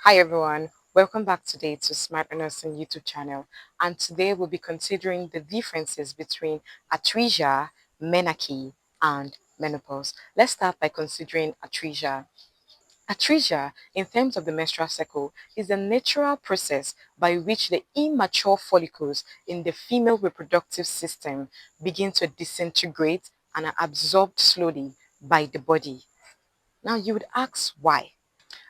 Hi everyone, welcome back today to Smart Nursing YouTube channel, and today we'll be considering the differences between atresia, menarche, and menopause. Let's start by considering atresia. Atresia, in terms of the menstrual cycle, is a natural process by which the immature follicles in the female reproductive system begin to disintegrate and are absorbed slowly by the body. Now you would ask why.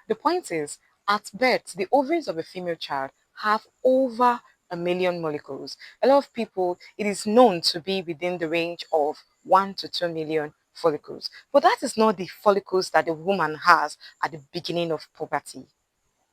The point is, at birth, the ovaries of a female child have over a million molecules. A lot of people, it is known to be within the range of 1 to 2 million follicles. But that is not the follicles that a woman has at the beginning of puberty.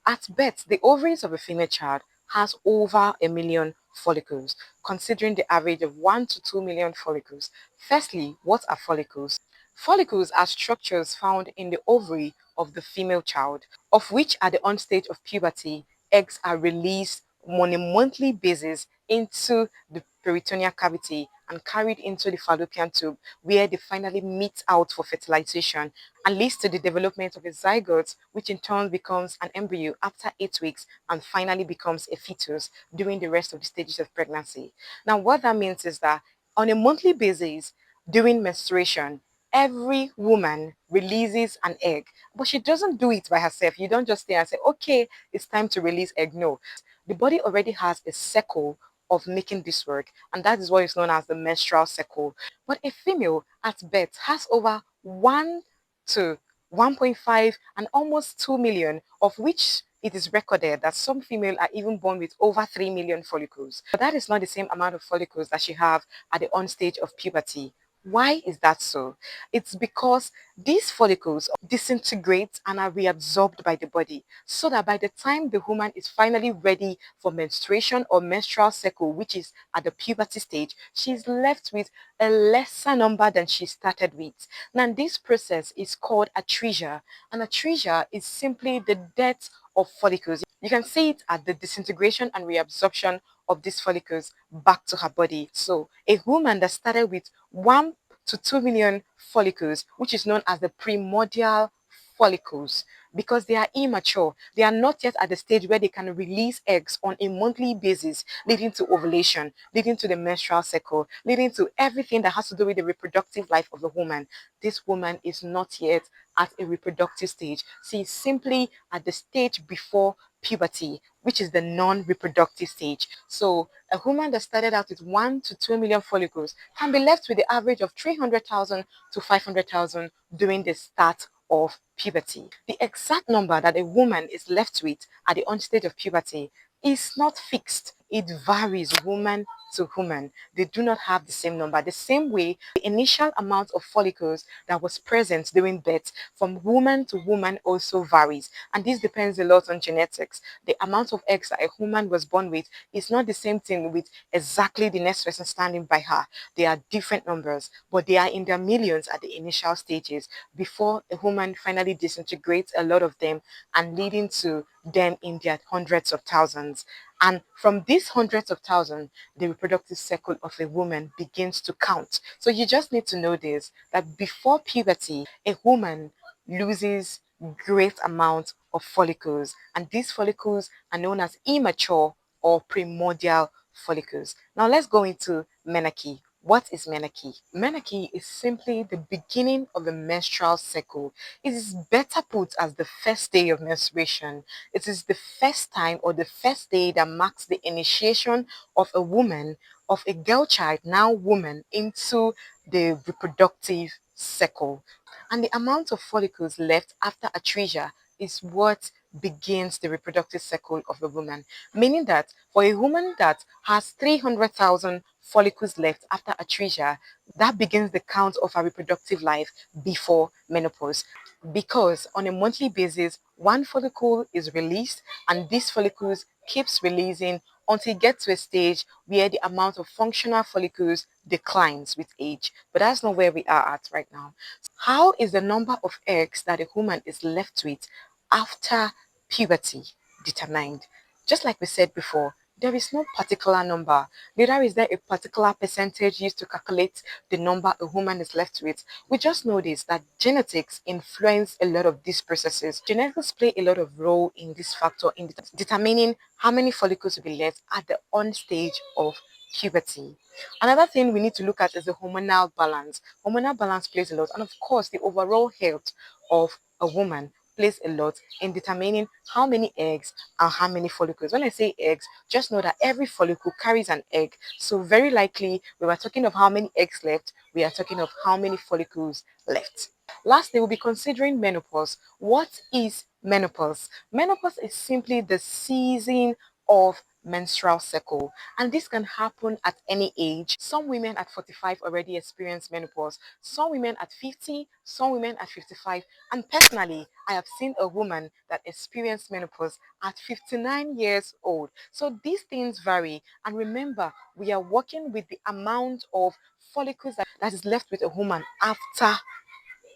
At birth, the ovaries of a female child has over a million follicles, considering the average of 1 to 2 million follicles. Firstly, what are follicles? Follicles are structures found in the ovary of the female child, of which at the onstage of puberty, eggs are released on a monthly basis into the peritoneal cavity and carried into the fallopian tube, where they finally meet out for fertilization and leads to the development of a zygote, which in turn becomes an embryo after 8 weeks and finally becomes a fetus during the rest of the stages of pregnancy. Now, what that means is that on a monthly basis, during menstruation, every woman releases an egg, but she doesn't do it by herself. You don't just stay and say, okay, it's time to release egg. No, the body already has a cycle of making this work, and that is what is known as the menstrual cycle. But a female at birth has over 1 to 1.5 and almost 2 million, of which it is recorded that some female are even born with over 3 million follicles. But that is not the same amount of follicles that she have at the onstage of puberty. Why is that so? It's because these follicles disintegrate and are reabsorbed by the body, so that by the time the woman is finally ready for menstruation or menstrual cycle, which is at the puberty stage, she's left with a lesser number than she started with. Now, this process is called atresia, and atresia is simply the death of follicles. You can see it at the disintegration and reabsorption of these follicles back to her body. So, a woman that started with 1 to 2 million follicles, which is known as the primordial follicles, because they are immature. They are not yet at the stage where they can release eggs on a monthly basis, leading to ovulation, leading to the menstrual cycle, leading to everything that has to do with the reproductive life of the woman. This woman is not yet at a reproductive stage. She is simply at the stage before puberty, which is the non-reproductive stage. So a woman that started out with 1 to 2 million follicles can be left with the average of 300,000 to 500,000 during the start of puberty. The exact number that a woman is left with at the onset of puberty is not fixed. It varies woman to woman. They do not have the same number. The same way, the initial amount of follicles that was present during birth from woman to woman also varies. And this depends a lot on genetics. The amount of eggs that a woman was born with is not the same thing with exactly the next person standing by her. They are different numbers, but they are in their millions at the initial stages before a woman finally disintegrates a lot of them and leading to them in their hundreds of thousands. And from these hundreds of thousands, the reproductive cycle of a woman begins to count. So you just need to know this, that before puberty, a woman loses great amount of follicles, and these follicles are known as immature or primordial follicles. Now let's go into menarche. What is menarche? Menarche is simply the beginning of the menstrual cycle. It is better put as the first day of menstruation. It is the first time or the first day that marks the initiation of a woman, of a girl child, now woman, into the reproductive cycle. And the amount of follicles left after atresia is what begins the reproductive cycle of a woman. Meaning that for a woman that has 300,000 follicles left after atresia, that begins the count of her reproductive life before menopause. Because on a monthly basis, one follicle is released, and these follicles keeps releasing until it gets to a stage where the amount of functional follicles declines with age. But that's not where we are at right now. How is the number of eggs that a woman is left with after puberty determined? Just like we said before, There is no particular number. Neither is there a particular percentage used to calculate the number a woman is left with. We just know this, that genetics influence a lot of these processes. Genetics play a lot of role in this factor in determining how many follicles will be left at the on stage of puberty. Another thing we need to look at is the hormonal balance. Hormonal balance plays a lot, and of course, the overall health of a woman plays a lot in determining how many eggs and how many follicles. When I say eggs, just know that every follicle carries an egg. So very likely, we were talking of how many eggs left, we are talking of how many follicles left. Lastly, we'll be considering menopause. What is menopause? Menopause is simply the season of menstrual cycle, and this can happen at any age. Some women at 45 already experience menopause, some women at 50, some women at 55, and personally I have seen a woman that experienced menopause at 59 years old. So these things vary, and remember, we are working with the amount of follicles that is left with a woman after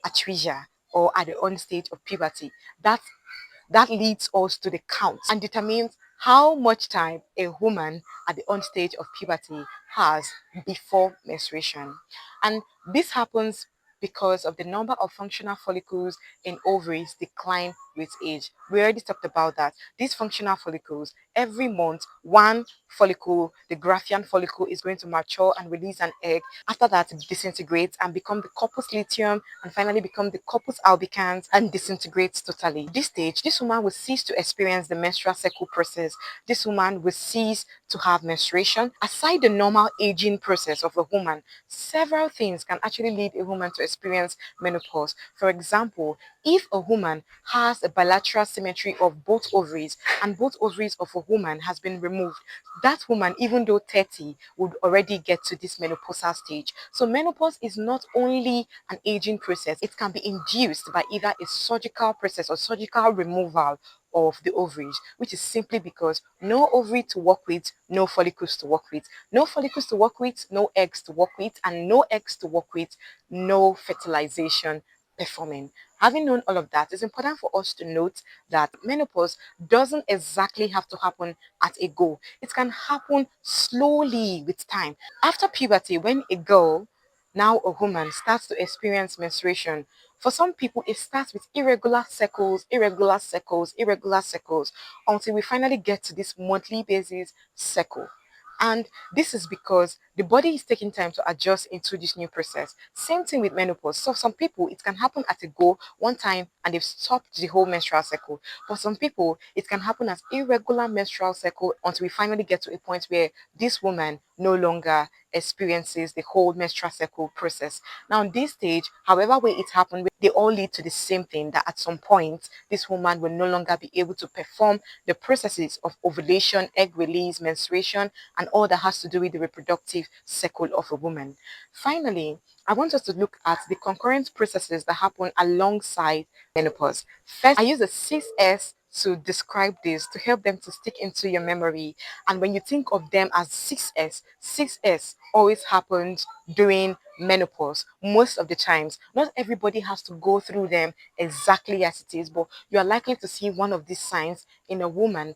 atresia or at the on stage of puberty. That leads us to the count and determines how much time a woman at the on stage of puberty has before menstruation. And this happens because of the number of functional follicles in ovaries decline with age. We already talked about that. These functional follicles, every month, one follicle, the Graafian follicle, is going to mature and release an egg. After that, it disintegrates and become the corpus luteum and finally become the corpus albicans and disintegrates totally. At this stage, this woman will cease to experience the menstrual cycle process. This woman will cease to have menstruation. Aside the normal aging process of a woman, several things can actually lead a woman to experience menopause. For example, if a woman has a bilateral symmetry of both ovaries and both ovaries of a woman has been removed, that woman, even though 30, would already get to this menopausal stage. So menopause is not only an aging process, it can be induced by either a surgical process or surgical removal of the ovaries, which is simply because no ovary to work with, no follicles to work with, no follicles to work with, no eggs to work with, and no eggs to work with, no fertilization performing. Having known all of that, it's important for us to note that menopause doesn't exactly have to happen at a go. It can happen slowly with time. After puberty, when a girl, now a woman, starts to experience menstruation, for some people, it starts with irregular cycles, irregular cycles, irregular cycles, until we finally get to this monthly basis cycle. And this is because the body is taking time to adjust into this new process. Same thing with menopause. So some people, it can happen at a go one time and they've stopped the whole menstrual cycle. For some people, it can happen as irregular menstrual cycle until we finally get to a point where this woman no longer experiences the whole menstrual cycle process. Now, in this stage, however way it happened, they all lead to the same thing, that at some point, this woman will no longer be able to perform the processes of ovulation, egg release, menstruation, and all that has to do with the reproductive cycle of a woman. Finally, I want us to look at the concurrent processes that happen alongside menopause. First, I use the 6S to describe this to help them to stick into your memory. And when you think of them as 6S, 6S always happens during menopause most of the times. Not everybody has to go through them exactly as it is, but you are likely to see one of these signs in a woman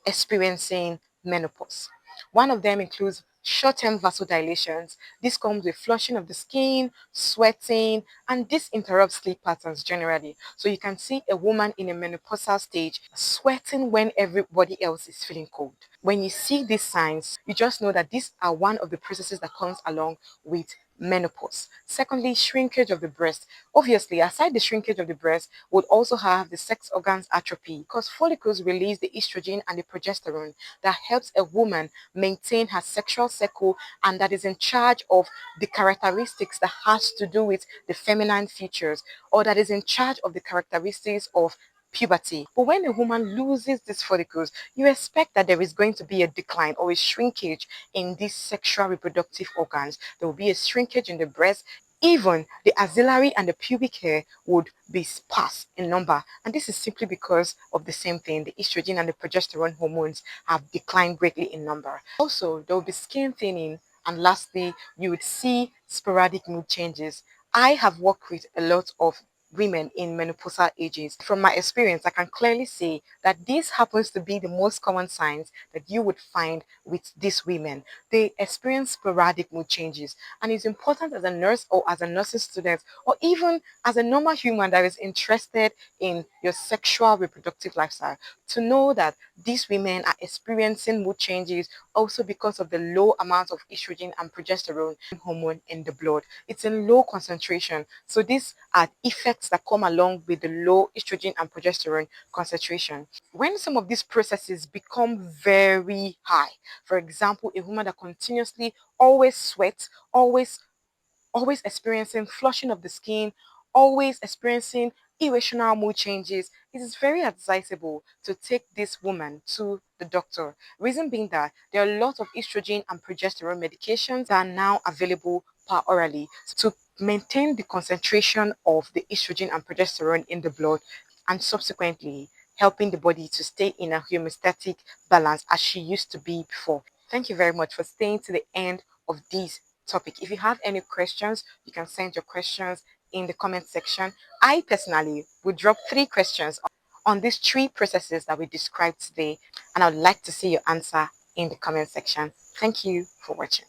experiencing menopause. One of them includes short-term vasodilations. This comes with flushing of the skin, sweating, and this interrupts sleep patterns generally. So you can see a woman in a menopausal stage sweating when everybody else is feeling cold. When you see these signs, you just know that these are one of the processes that comes along with menopause. Secondly, shrinkage of the breast. Obviously, aside the shrinkage of the breast, would also have the sex organs atrophy because follicles release the estrogen and the progesterone that helps a woman maintain her sexual cycle and that is in charge of the characteristics that has to do with the feminine features or that is in charge of the characteristics of puberty. But when a woman loses these follicles, you expect that there is going to be a decline or a shrinkage in these sexual reproductive organs. There will be a shrinkage in the breast. Even the axillary and the pubic hair would be sparse in number. And this is simply because of the same thing. The estrogen and the progesterone hormones have declined greatly in number. Also, there will be skin thinning. And lastly, you would see sporadic mood changes. I have worked with a lot of women in menopausal ages. From my experience, I can clearly say that this happens to be the most common signs that you would find with these women. They experience sporadic mood changes, and it's important as a nurse or as a nursing student or even as a normal human that is interested in your sexual reproductive lifestyle to know that these women are experiencing mood changes also because of the low amount of estrogen and progesterone hormone in the blood. It's in low concentration. So these are effects that come along with the low estrogen and progesterone concentration. When some of these processes become very high, for example, a woman that continuously always sweats, always experiencing flushing of the skin, always experiencing irrational mood changes, it is very advisable to take this woman to the doctor. Reason being that there are a lot of estrogen and progesterone medications that are now available per orally to maintain the concentration of the estrogen and progesterone in the blood and subsequently helping the body to stay in a homeostatic balance as she used to be before. Thank you very much for staying to the end of this topic. If you have any questions, you can send your questions in the comment section. I personally would drop 3 questions on these 3 processes that we described today, and I would like to see your answer in the comment section. Thank you for watching.